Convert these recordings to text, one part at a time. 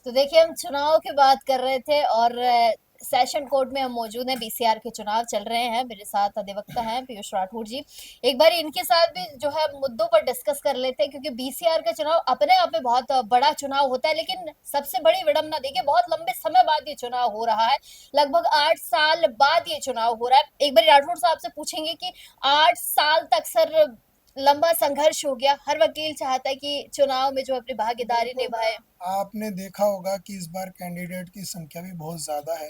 तो देखिए, हम चुनाव की बात कर रहे थे और सेशन कोर्ट में हम मौजूद हैं। बीसीआर के चुनाव चल रहे हैं। मेरे साथ अधिवक्ता हैं पीयूष राठौर जी। एक बार इनके साथ भी जो है मुद्दों पर डिस्कस कर लेते हैं, क्योंकि बीसीआर का चुनाव अपने आप में बहुत बड़ा चुनाव होता है, लेकिन सबसे बड़ी विडंबना देखिए, बहुत लंबे समय बाद ये चुनाव हो रहा है। लगभग 8 साल बाद ये चुनाव हो रहा है। एक बार राठौर साहब से पूछेंगे कि 8 साल तक सर लंबा संघर्ष हो गया, हर वकील चाहता है कि चुनाव में जो अपनी भागीदारी बिल्कुल। निभाए। आपने देखा होगा कि इस बार कैंडिडेट की संख्या भी बहुत ज़्यादा है,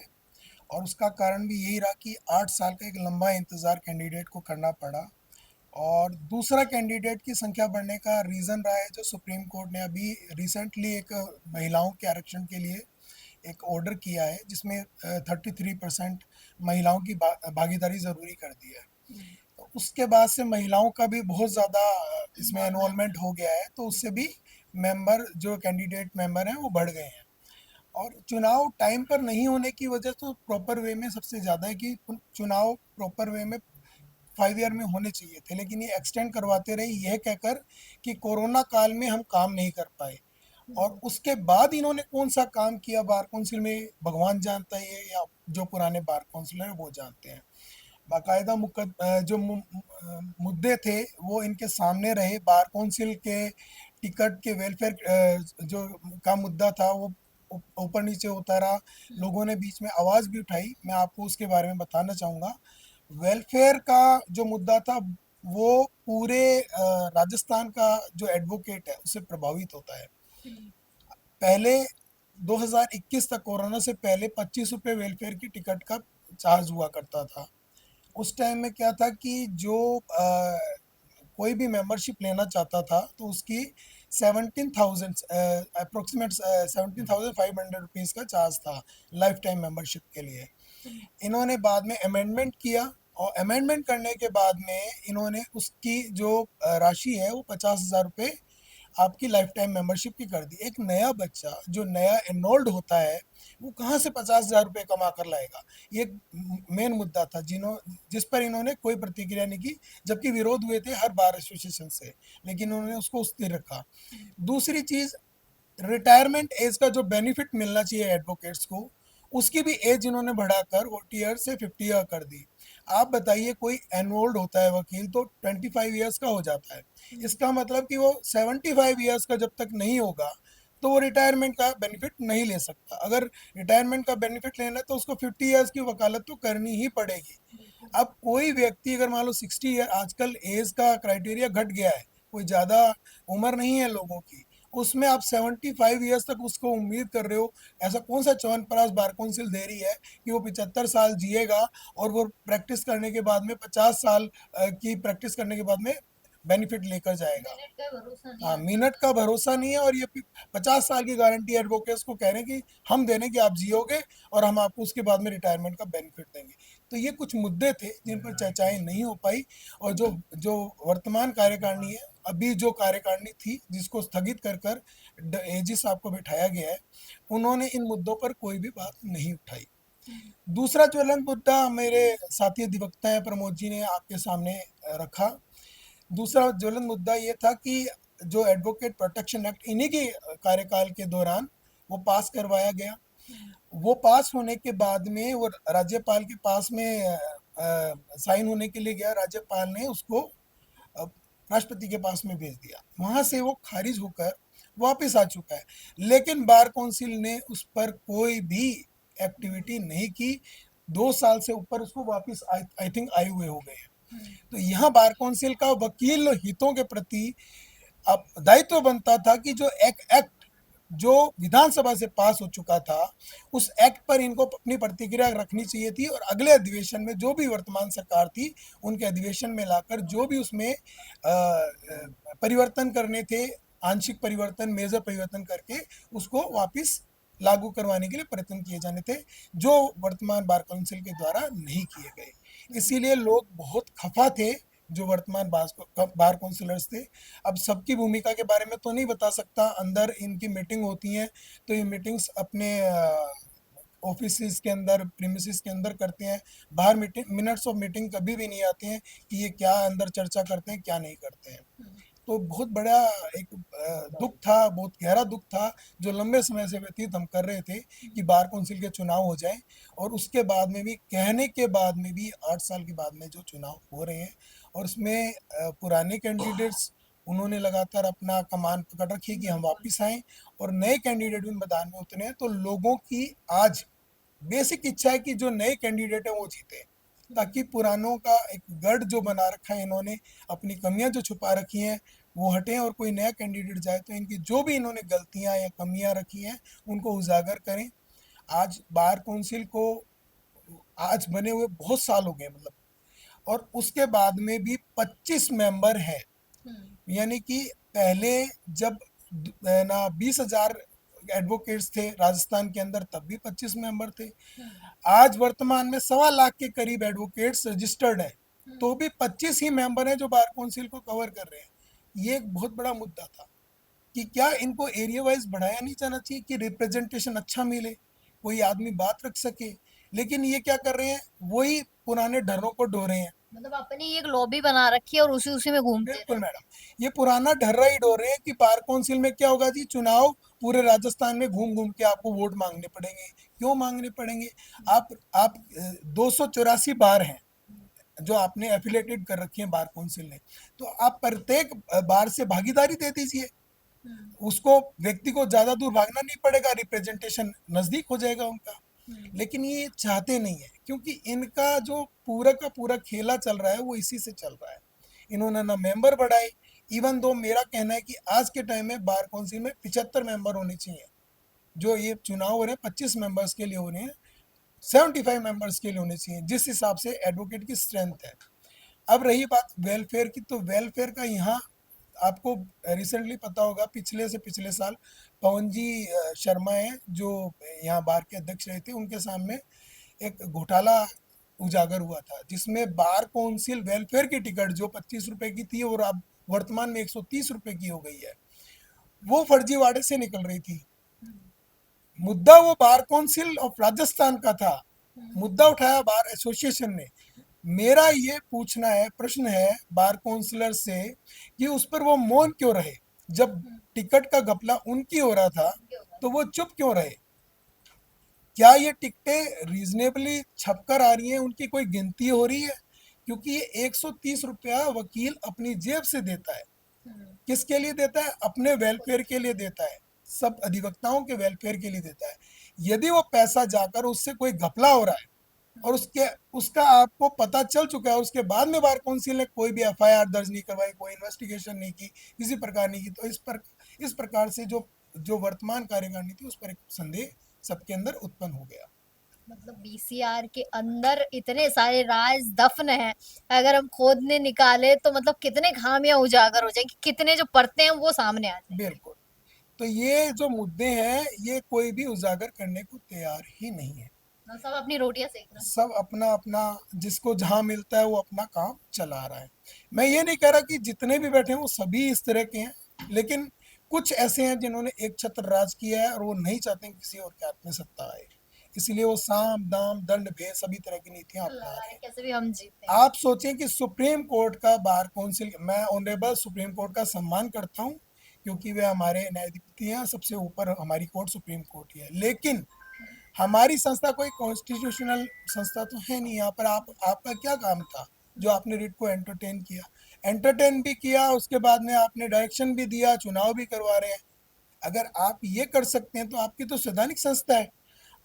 और उसका कारण भी यही रहा कि 8 साल का एक लंबा इंतज़ार कैंडिडेट को करना पड़ा। और दूसरा, कैंडिडेट की संख्या बढ़ने का रीज़न रहा है जो सुप्रीम कोर्ट ने अभी रिसेंटली एक महिलाओं के आरक्षण के लिए एक ऑर्डर किया है, जिसमें 33% महिलाओं की भागीदारी ज़रूरी कर दी है। तो उसके बाद से महिलाओं का भी बहुत ज़्यादा इसमें इन्वॉल्वमेंट हो गया है, तो उससे भी मेंबर, जो कैंडिडेट मेंबर हैं, वो बढ़ गए हैं। और चुनाव टाइम पर नहीं होने की वजह तो प्रॉपर वे में सबसे ज़्यादा है कि चुनाव प्रॉपर वे में 5 ईयर में होने चाहिए थे, लेकिन ये एक्सटेंड करवाते रहे, यह कहकर कि कोरोना काल में हम काम नहीं कर पाए। और उसके बाद इन्होंने कौन सा काम किया बार काउंसिल में, भगवान जानता ही है, या जो पुराने बार काउंसिलर हैं वो जानते हैं। बाकायदा जो मुद्दे थे वो इनके सामने रहे। बार काउंसिल के टिकट के वेलफेयर जो का मुद्दा था वो ऊपर नीचे होता रहा। लोगों ने बीच में आवाज़ भी उठाई, मैं आपको उसके बारे में बताना चाहूँगा। वेलफेयर का जो मुद्दा था वो पूरे राजस्थान का जो एडवोकेट है उससे प्रभावित होता है। पहले 2021 तक, कोरोना से पहले, 25 रुपये वेलफेयर की टिकट का चार्ज हुआ करता था। उस टाइम में क्या था कि जो कोई भी मेंबरशिप लेना चाहता था तो उसकी 17,000 अप्रोक्सीमेट 17,500 रुपीज़ का चार्ज था लाइफ टाइम मेंबरशिप के लिए। इन्होंने बाद में अमेंडमेंट किया, और अमेंडमेंट करने के बाद में इन्होंने उसकी जो राशि है वो 50,000 रुपये आपकी लाइफ टाइम मेंबरशिप की कर दी। एक नया बच्चा जो नया एनरोल्ड होता है वो कहाँ से 50,000 रुपये कमा कर लाएगा? ये मेन मुद्दा था जिस पर इन्होंने कोई प्रतिक्रिया नहीं की, जबकि विरोध हुए थे हर बार एसोसिएशन से, लेकिन उन्होंने उसको स्थिर रखा। दूसरी चीज़, रिटायरमेंट एज का जो बेनिफिट मिलना चाहिए एडवोकेट्स को, उसकी भी एज इन्होंने बढ़ाकर 40 ईयर से 50 ईयर कर दी। आप बताइए, कोई एनरोल्ड होता है वकील तो 25 ईयर्स का हो जाता है। इसका मतलब कि वो 75 ईयर्स का जब तक नहीं होगा तो वो रिटायरमेंट का बेनिफिट नहीं ले सकता। अगर रिटायरमेंट का बेनिफिट लेना है तो उसको 50 ईयर्स की वकालत तो करनी ही पड़ेगी। अब कोई व्यक्ति अगर मान लो 60 ईयर, आजकल एज का क्राइटेरिया घट गया है, कोई ज़्यादा उम्र नहीं है लोगों की, उसमें आप 75 ईयर्स तक उसको उम्मीद कर रहे हो। ऐसा कौन सा च्यवनप्राश बार काउंसिल दे रही है कि वो 75 साल जिएगा और वो प्रैक्टिस करने के बाद में 50 साल की प्रैक्टिस करने के बाद में बेनिफिट लेकर जाएगा? मिनट का भरोसा नहीं हाँ, आपका। मिनट का भरोसा नहीं है, और ये 50 साल की गारंटी एडवोकेट्स को कह रहे हैं कि हम दे रहे हैं कि आप जियोगे और हम आपको उसके बाद में रिटायरमेंट का बेनिफिट देंगे। तो ये कुछ मुद्दे थे जिन पर चर्चाएं नहीं हो पाई। और जो जो वर्तमान कार्यकारिणी है, अभी जो कार्यकारिणी थी जिसको स्थगित कर कर एजी साहब को बिठाया गया है, उन्होंने इन मुद्दों पर कोई भी बात नहीं उठाई। दूसरा ज्वलंत मुद्दा मेरे साथी अधिवक्ता है प्रमोद जी ने आपके सामने रखा। दूसरा ज्वलंत मुद्दा ये था कि जो एडवोकेट प्रोटेक्शन एक्ट इन्हीं के कार्यकाल के दौरान वो पास करवाया गया। वो पास होने के बाद में वो राज्यपाल के पास में साइन होने के लिए गया। राज्यपाल ने उसको अ, राष्ट्रपति के पास में भेज दिया, वहां से वो खारिज होकर वापस आ चुका है। लेकिन बार काउंसिल ने उस पर कोई भी एक्टिविटी नहीं की। 2 साल से ऊपर उसको वापस आई थिंक आए हुए हो गए हैं। तो यहाँ बार काउंसिल का वकील हितों के प्रति अब दायित्व बनता था कि जो एक एक्ट जो विधानसभा से पास हो चुका था, उस एक्ट पर इनको अपनी प्रतिक्रिया रखनी चाहिए थी, और अगले अधिवेशन में जो भी वर्तमान सरकार थी उनके अधिवेशन में लाकर जो भी उसमें परिवर्तन करने थे, आंशिक परिवर्तन, मेजर परिवर्तन करके उसको वापस लागू करवाने के लिए प्रयत्न किए जाने थे, जो वर्तमान बार काउंसिल के द्वारा नहीं किए गए। इसीलिए लोग बहुत खफा थे, जो वर्तमान बार काउंसिलर्स थे। अब सबकी भूमिका के बारे में तो नहीं बता सकता, अंदर इनकी मीटिंग होती हैं तो ये मीटिंग्स अपने ऑफिस के अंदर, प्रीमिसेस के अंदर करते हैं। बाहर मीटिंग, मिनट्स ऑफ मीटिंग कभी भी नहीं आते हैं कि ये क्या अंदर चर्चा करते हैं क्या नहीं करते हैं। तो बहुत बड़ा एक दुख था, बहुत गहरा दुख था, जो लंबे समय से व्यतीत हम कर रहे थे कि बार काउंसिल के चुनाव हो जाए। और उसके बाद में भी, कहने के बाद में भी 8 साल के बाद में जो चुनाव हो रहे हैं, और उसमें पुराने कैंडिडेट्स, उन्होंने लगातार अपना कमान पकड़ रखी है कि हम वापस आएं, और नए कैंडिडेट भी मैदान में उतरे हैं। तो लोगों की आज बेसिक इच्छा है कि जो नए कैंडिडेट है वो जीते, ताकि पुरानों का एक गढ़ जो बना रखा है इन्होंने, अपनी कमियां जो छुपा रखी हैं वो हटें, और कोई नया कैंडिडेट जाए तो इनकी जो भी इन्होंने गलतियां या कमियां रखी हैं उनको उजागर करें। आज बार काउंसिल को आज बने हुए बहुत साल हो गए, मतलब, और उसके बाद में भी 25 मेंबर हैं। यानी कि पहले जब ना 20,000 एडवोकेट्स थे राजस्थान के अंदर, तब भी 25 मेंबर थे। आज वर्तमान में 1.25 लाख के करीब एडवोकेट्स रजिस्टर्ड हैं, तो भी 25 ही मेंबर हैं जो बार काउंसिल को कवर कर रहे हैं। ये एक बहुत बड़ा मुद्दा था कि क्या इनको एरिया वाइज बढ़ाया नहीं जाना चाहिए कि रिप्रेजेंटेशन अच्छा मिले, कोई आदमी बात रख सके। लेकिन ये क्या कर रहे हैं, वही पुराने ढर्रों को ढो रहे हैं। मतलब अपनी एक लॉबी बना रखी है और उसी उसी में घूमते बिल्कुल रहे। मैडम, ये पुराना ढर्रा ही डो रहे हैं कि बार काउंसिल में क्या होगा जी, चुनाव पूरे राजस्थान में घूम घूम के आपको वोट मांगने पड़ेंगे। क्यों मांगने पड़ेंगे? आप 284 बार हैं जो आपने एफिलेटेड कर रखी है बार काउंसिल ने, तो आप प्रत्येक बार से भागीदारी दे दीजिए। उसको, व्यक्ति को ज्यादा दूर भागना नहीं पड़ेगा, रिप्रेजेंटेशन नजदीक हो जाएगा उनका। लेकिन ये चाहते नहीं है, क्योंकि इनका जो पूरा का पूरा खेला चल रहा है वो इसी से चल रहा है। इन्होंने ना मेंबर बढ़ाए। इवन दो मेरा कहना है कि आज के टाइम में बार काउंसिल में 75 मेंबर होने चाहिए। जो ये चुनाव हो रहे हैं 25 मेंबर्स के लिए हो रहे हैं, 75 मेंबर्स के लिए होने चाहिए, जिस हिसाब से एडवोकेट की स्ट्रेंथ है। अब रही बात वेलफेयर की, तो वेलफेयर का यहाँ आपको रिसेंटली पता होगा, पिछले से पिछले साल पवन जी शर्मा है जो यहाँ बार के अध्यक्ष रहे थे, उनके सामने एक घोटाला उजागर हुआ था, जिसमें बार काउंसिल वेलफेयर की टिकट जो 25 रुपए की थी और अब वर्तमान में 130 रुपए की हो गई है, वो फर्जीवाड़े से निकल रही थी। मुद्दा वो बार काउंसिल ऑफ राजस्थान का था, मुद्दा उठाया बार एसोसिएशन ने। मेरा ये पूछना है, प्रश्न है बार काउंसिलर से कि उस पर वो मौन क्यों रहे? जब टिकट का घपला उनकी हो रहा था तो वो चुप क्यों रहे? क्या ये टिकटें रीजनेबली छप कर आ रही हैं, उनकी कोई गिनती हो रही है? क्योंकि ये 130 रुपया वकील अपनी जेब से देता है। किसके लिए देता है? अपने वेलफेयर के लिए देता है, सब अधिवक्ताओं के वेलफेयर के लिए देता है। यदि वो पैसा जाकर उससे कोई घपला हो रहा है और उसका आपको पता चल चुका है, उसके बाद में बार काउंसिल ने कोई भी एफआईआर दर्ज नहीं करवाई, कोई इन्वेस्टिगेशन नहीं की, किसी प्रकार नहीं की, तो इस प्रकार से जो जो वर्तमान कार्यकारिणी थी उस पर एक संदेह सबके अंदर उत्पन्न हो गया। मतलब बीसीआर के अंदर इतने सारे राज दफन हैं, अगर हम खोदने निकाले तो मतलब कितने खामियां उजागर हो जाएंगी, कितने जो परतें हैं वो सामने आ जाएंगी। बिल्कुल। तो ये जो मुद्दे हैं ये कोई भी उजागर करने को तैयार ही नहीं है। और सब अपनी रोटियां सेक रहे हैं। सब अपना अपना, जिसको जहां मिलता है वो अपना काम चला रहा है। मैं ये नहीं कह रहा कि जितने भी बैठे हैं वो सभी इस तरह के हैं, लेकिन कुछ ऐसे हैं जिन्होंने एक छत्र राज किया है और वो नहीं चाहते कि किसी और के हाथ में सत्ता आए, इसलिए वो साम दाम दंड भेद सभी तरह की नीतियां अपना लगा रहे है हैं। कैसे भी हम जीते। आप सोचें कि सुप्रीम कोर्ट का बार काउंसिल, मैं ऑनरेबल सुप्रीम कोर्ट का सम्मान करता हूं, क्योंकि वे हमारे न्यायाधिपति हैं, सबसे ऊपर हमारी कोर्ट सुप्रीम कोर्ट ही है, लेकिन हमारी संस्था कोई कॉन्स्टिट्यूशनल संस्था तो है नहीं। यहाँ पर आपका क्या काम था जो आपने रिट को एंटरटेन किया? एंटरटेन भी किया, उसके बाद में आपने डायरेक्शन भी दिया, चुनाव भी करवा रहे हैं। अगर आप ये कर सकते हैं तो आपकी तो संवैधानिक संस्था है।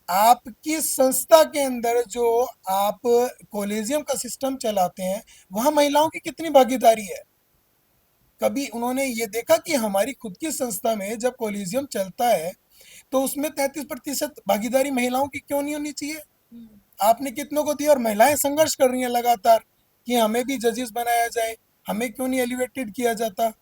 आपकी संस्था के अंदर जो आप कॉलेजियम का सिस्टम चलाते हैं, वहां महिलाओं की कितनी भागीदारी है? कभी उन्होंने ये देखा कि हमारी खुद की संस्था में जब कॉलेजियम चलता है तो उसमें 33% भागीदारी महिलाओं की क्यों नहीं होनी चाहिए? आपने कितनों को दी, और महिलाएं संघर्ष कर रही हैं लगातार कि हमें भी जजेस बनाया जाए, हमें क्यों नहीं एलिवेटेड किया जाता?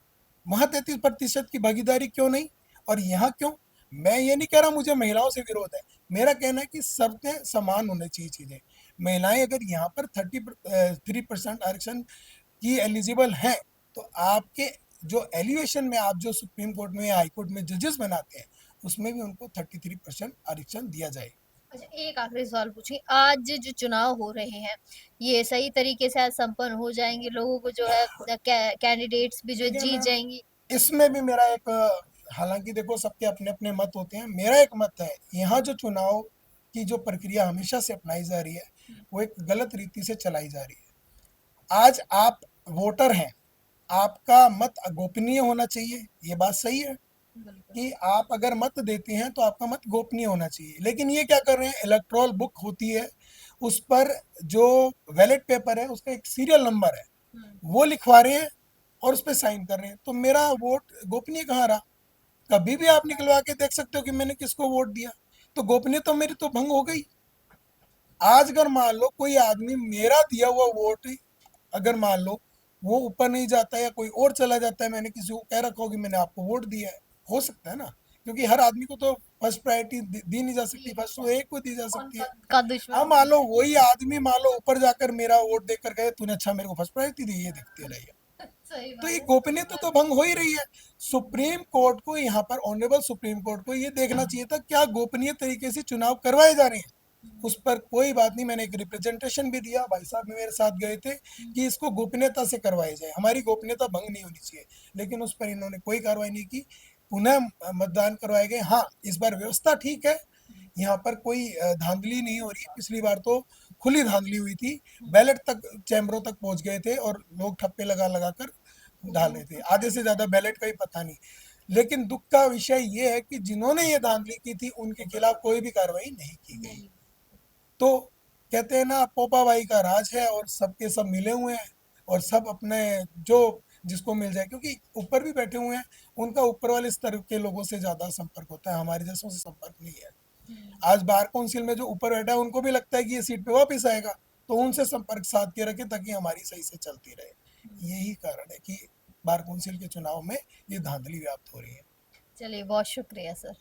वहां 33% की भागीदारी क्यों नहीं, और यहाँ क्यों? मैं ये नहीं कह रहा मुझे महिलाओं से विरोध है, मेरा कहना है कि सबने समान होने चाहिए चीजें। महिलाएं अगर यहाँ पर 33% आरक्षण की एलिजिबल हैं, तो आपके जो एलिवेशन में आप जो सुप्रीम कोर्ट में या हाई कोर्ट में जजेस बनाते हैं, उसमें भी उनको 33% आरक्षण दिया जाए। अच्छा, एक आखिरी सवाल पूछी, आज जो चुनाव हो रहे हैं, ये सही तरीके से आज संपन्न हो जाएंगे? लोगों को जो है कैंडिडेट्स भी जो है देखिए जीत मैम, जाएंगी? इसमें भी मेरा एक हालांकि देखो सबके अपने अपने मत होते हैं, मेरा एक मत है यहाँ जो चुनाव की जो प्रक्रिया हमेशा से अपनाई जा रही है वो एक गलत रीति से चलाई जा रही है। आज आप वोटर हैं, आपका मत गोपनीय होना चाहिए, ये बात सही है बिल्कुल। कि आप अगर मत देते हैं तो आपका मत गोपनीय होना चाहिए। लेकिन ये क्या कर रहे हैं, इलेक्ट्रॉल बुक होती है, उस पर जो बैलेट पेपर है उसका एक सीरियल नंबर है, हम्म। वो लिखवा रहे हैं और उस पर साइन कर रहे हैं। तो मेरा वोट गोपनीय कहाँ रहा? कभी भी आप निकलवा के देख सकते हो कि मैंने किसको वोट दिया। तो गोपनीय तो मेरी तो भंग हो गई। आज अगर मान लो कोई आदमी मेरा दिया हुआ वोट, अगर मान लो वो ऊपर नहीं जाता है या कोई और चला जाता है, मैंने किसी को कह रखा हो कि मैंने आपको वोट दिया है, हो सकता है ना, क्योंकि हर आदमी को तो फर्स्ट प्रायोरिटी दी नहीं जा सकती, फर्स्ट तो एक को दी जा कौन सकती है। का अब दुश्मन? मान लो वही आदमी मान लो ऊपर जाकर मेरा वोट देकर गए, तूने अच्छा मेरे को फर्स्ट प्रायोरिटी दी, ये देखते रहिए। सही तो बात ये है। गोपनीयता तो भंग हो ही रही है। सुप्रीम कोर्ट को यहाँ पर, ऑनरेबल सुप्रीम कोर्ट को ये देखना चाहिए था क्या गोपनीय तरीके से चुनाव करवाए जा रहे हैं। उस पर कोई बात नहीं, मैंने एक रिप्रेजेंटेशन भी दिया, भाई साहब भी मेरे साथ गए थे कि इसको गोपनीयता से करवाया जाए, हमारी गोपनीयता भंग नहीं होनी चाहिए। लेकिन उस पर इन्होंने कोई कार्रवाई नहीं की, पुनः मतदान करवाए गए। हाँ, इस बार व्यवस्था ठीक है, यहाँ पर कोई धांधली नहीं हो रही है। पिछली बार तो खुली धांधली हुई थी, बैलेट तक चैम्बरों तक पहुंच गए थे और लोग ठप्पे लगा लगा कर डाल रहे थे, आधे से ज्यादा बैलेट का ही पता नहीं। लेकिन दुख का विषय ये है कि जिन्होंने ये धांधली की थी उनके खिलाफ कोई भी कार्रवाई नहीं की गई। नहीं। तो कहते हैं ना, पोपा भाई का राज है और सबके सब मिले हुए हैं और सब अपने जो जिसको मिल जाए, क्योंकि ऊपर भी बैठे हुए हैं, उनका ऊपर वाले स्तर के लोगों से ज्यादा संपर्क होता है, हमारे जैसों से संपर्क नहीं है। आज बार काउंसिल में जो ऊपर बैठा है उनको भी लगता है कि ये सीट पे वापस आएगा, तो उनसे संपर्क साध के रखे ताकि हमारी सही से चलती रहे। यही कारण है कि बार काउंसिल के चुनाव में ये धांधली व्याप्त हो रही है। चलिए, बहुत शुक्रिया सर।